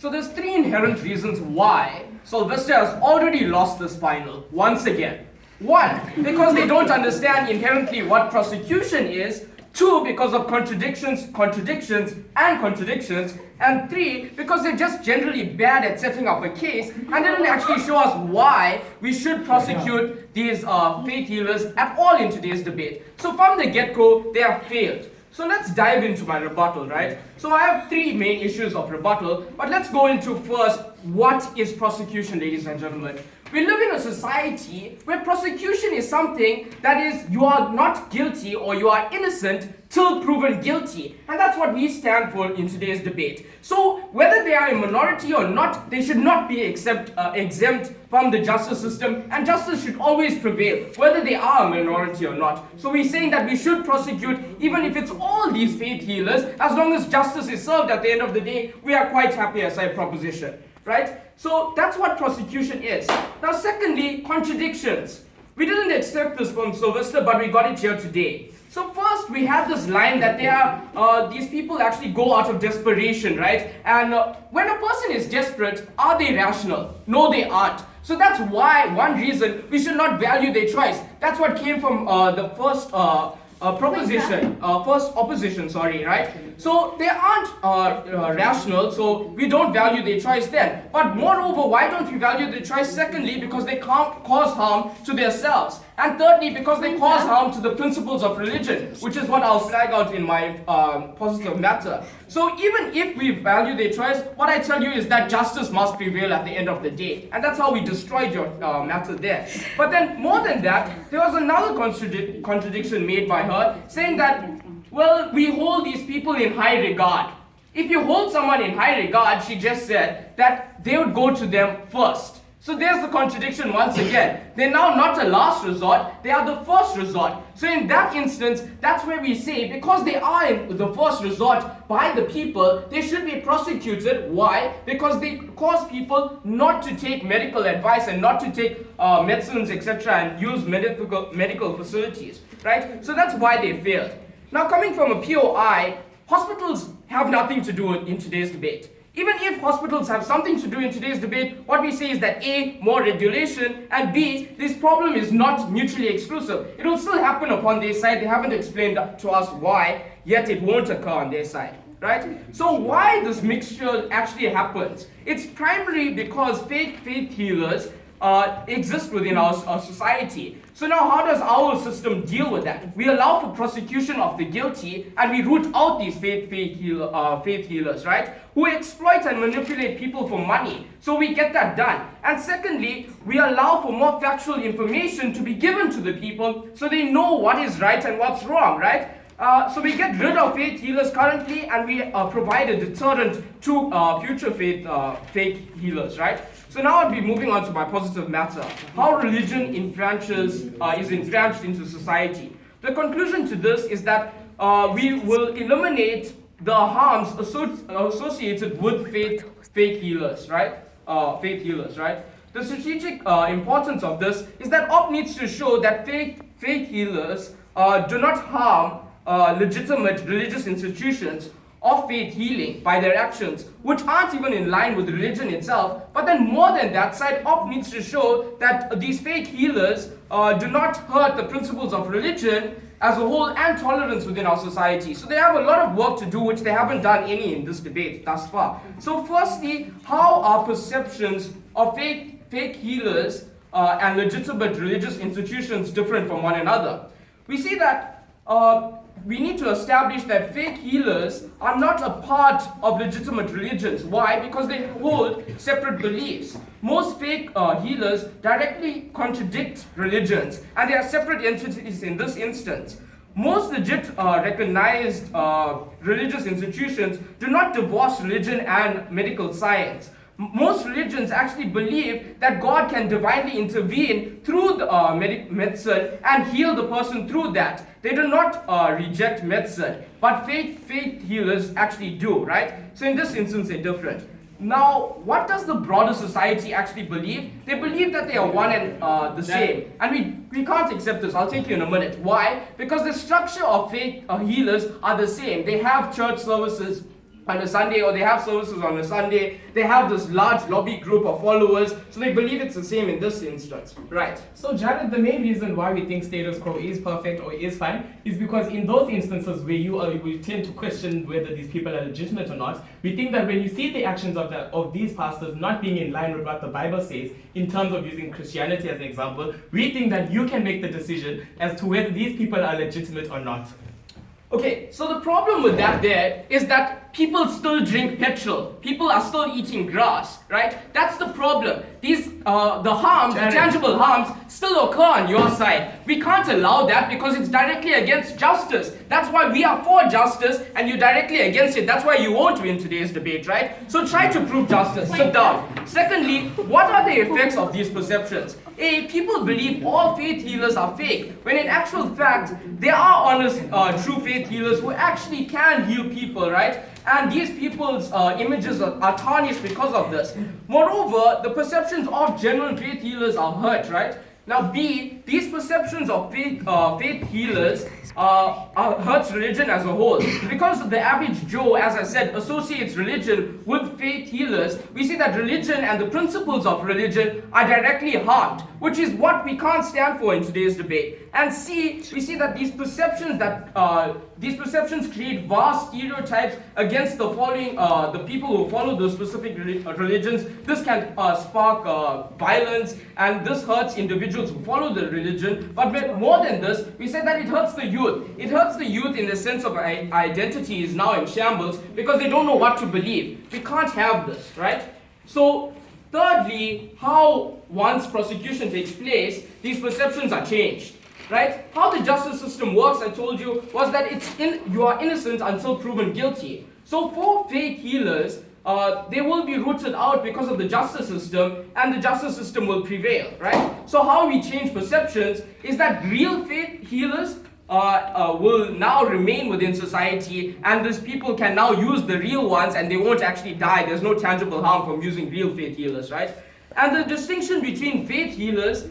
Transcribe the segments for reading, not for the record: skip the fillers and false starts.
So there's three inherent reasons why Solvista has already lost this final once again. One, because they don't understand inherently what prosecution is. Two, because of contradictions. And three, because they're just generally bad at setting up a case and didn't actually show us why we should prosecute these faith healers at all in today's debate. So from the get-go, they have failed. So let's dive into my rebuttal, right? So I have three main issues of rebuttal, but let's go into first, what is prosecution, ladies and gentlemen? We live in a society where prosecution is something that is, you are not guilty or you are innocent till proven guilty. And that's what we stand for in today's debate. So whether they are a minority or not, they should not be exempt from the justice system, and justice should always prevail, whether they are a minority or not. So we're saying that we should prosecute even if it's all these faith healers, as long as justice is served at the end of the day. We are quite happy as a proposition, right? So that's what prosecution is. Now secondly, contradictions. We didn't accept this from Solvista, but we got it here today. So first, we had this line that these people actually go out of desperation, right? And when a person is desperate, are they rational? No, they aren't. So that's why, one reason, we should not value their choice. That's what came from the first opposition, right? So they aren't rational, so we don't value their choice then. But moreover, why don't we value their choice? Secondly, because they can't cause harm to themselves. And thirdly, because they cause harm to the principles of religion, which is what I'll flag out in my positive matter. So even if we value their choice, what I tell you is that justice must prevail at the end of the day. And that's how we destroyed your matter there. But then more than that, there was another contradiction made by her, saying that, well, we hold these people in high regard. If you hold someone in high regard, she just said that they would go to them first. So there's the contradiction once again. They're now not a last resort, they are the first resort. So in that instance, that's where we say, because they are in the first resort by the people, they should be prosecuted. Why? Because they cause people not to take medical advice and not to take medicines, etc., and use medical facilities, right? So that's why they failed. Now coming from a POI, hospitals have nothing to do in today's debate. Even if hospitals have something to do in today's debate, what we say is that A, more regulation, and B, this problem is not mutually exclusive. It will still happen upon their side. They haven't explained to us why, yet it won't occur on their side, right? So why this mixture actually happens? It's primarily because faith healers exist within our society. So now how does our system deal with that? We allow for prosecution of the guilty, and we root out these faith healers, right? Who exploit and manipulate people for money. So we get that done. And secondly, we allow for more factual information to be given to the people so they know what is right and what's wrong, right? So we get rid of faith healers currently, and we provide a deterrent to future faith healers, right? So now I'll be moving on to my positive matter. How religion is entrenched into society. The conclusion to this is that we will eliminate the harms associated with faith healers, right? The strategic importance of this is that OP needs to show that faith healers do not harm legitimate religious institutions of faith healing by their actions, which aren't even in line with religion itself. But then more than that, side OP needs to show that these faith healers do not hurt the principles of religion as a whole and tolerance within our society. So they have a lot of work to do, which they haven't done any in this debate thus far. So firstly, how are perceptions of faith healers and legitimate religious institutions different from one another? We see that we need to establish that faith healers are not a part of legitimate religions. Why? Because they hold separate beliefs. Most faith healers directly contradict religions, and they are separate entities in this instance. Most legit recognized religious institutions do not divorce religion and medical science. Most religions actually believe that God can divinely intervene through the medicine and heal the person through that. They do not reject medicine, but faith healers actually do, right? So in this instance, they're different. Now, what does the broader society actually believe? They believe that they are one and the same. And we can't accept this. I'll take you in a minute. Why? Because the structure of faith healers are the same. They have church services, on a Sunday, or they have services on a Sunday. They have this large lobby group of followers, so they believe it's the same in this instance. Right. So Jared, the main reason why we think status quo is perfect or is fine is because in those instances where you tend to question whether these people are legitimate or not, we think that when you see the actions of these pastors not being in line with what the Bible says, in terms of using Christianity as an example, we think that you can make the decision as to whether these people are legitimate or not. Okay, so the problem with that there is that people still drink petrol. People are still eating grass, right? That's the problem. These, the harms, the tangible harms, still occur on your side. We can't allow that because it's directly against justice. That's why we are for justice and you're directly against it. That's why you won't win today's debate, right? So try to prove justice. Sit down. Secondly, what are the effects of these perceptions? A, people believe all faith healers are fake, when in actual fact, there are honest, true faith healers who actually can heal people, right? And these people's images are tarnished because of this. Moreover, the perceptions of genuine faith healers are hurt, right? Now B, these perceptions of faith healers hurts religion as a whole. Because the average Joe, as I said, associates religion with faith healers, we see that religion and the principles of religion are directly harmed, which is what we can't stand for in today's debate. And C, we see that these perceptions create vast stereotypes against the people who follow those specific religions. This can spark violence, and this hurts individuals who follow the religion. But more than this, we say that it hurts the youth. It hurts the youth in the sense of identity is now in shambles because they don't know what to believe. We can't have this, right? So, thirdly, how once prosecution takes place, these perceptions are changed. Right? How the justice system works, I told you, was that you are innocent until proven guilty. So for faith healers, they will be rooted out because of the justice system, and the justice system will prevail, right? So how we change perceptions is that real faith healers will now remain within society, and these people can now use the real ones and they won't actually die. There's no tangible harm from using real faith healers, right? And the distinction between faith healers,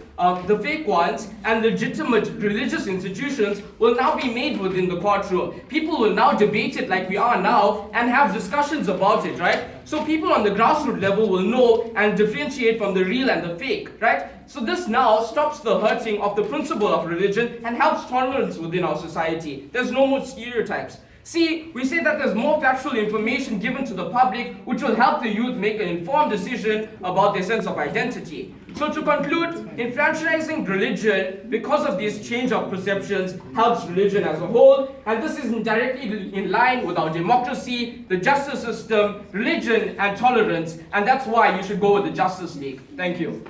the fake ones, and legitimate religious institutions will now be made within the courtroom. People will now debate it like we are now and have discussions about it, right? So people on the grassroots level will know and differentiate from the real and the fake, right? So this now stops the hurting of the principle of religion and helps tolerance within our society. There's no more stereotypes. See, we say that there's more factual information given to the public, which will help the youth make an informed decision about their sense of identity. So to conclude, enfranchising religion, because of this change of perceptions, helps religion as a whole, and this is directly in line with our democracy, the justice system, religion, and tolerance, and that's why you should go with the Justice League. Thank you.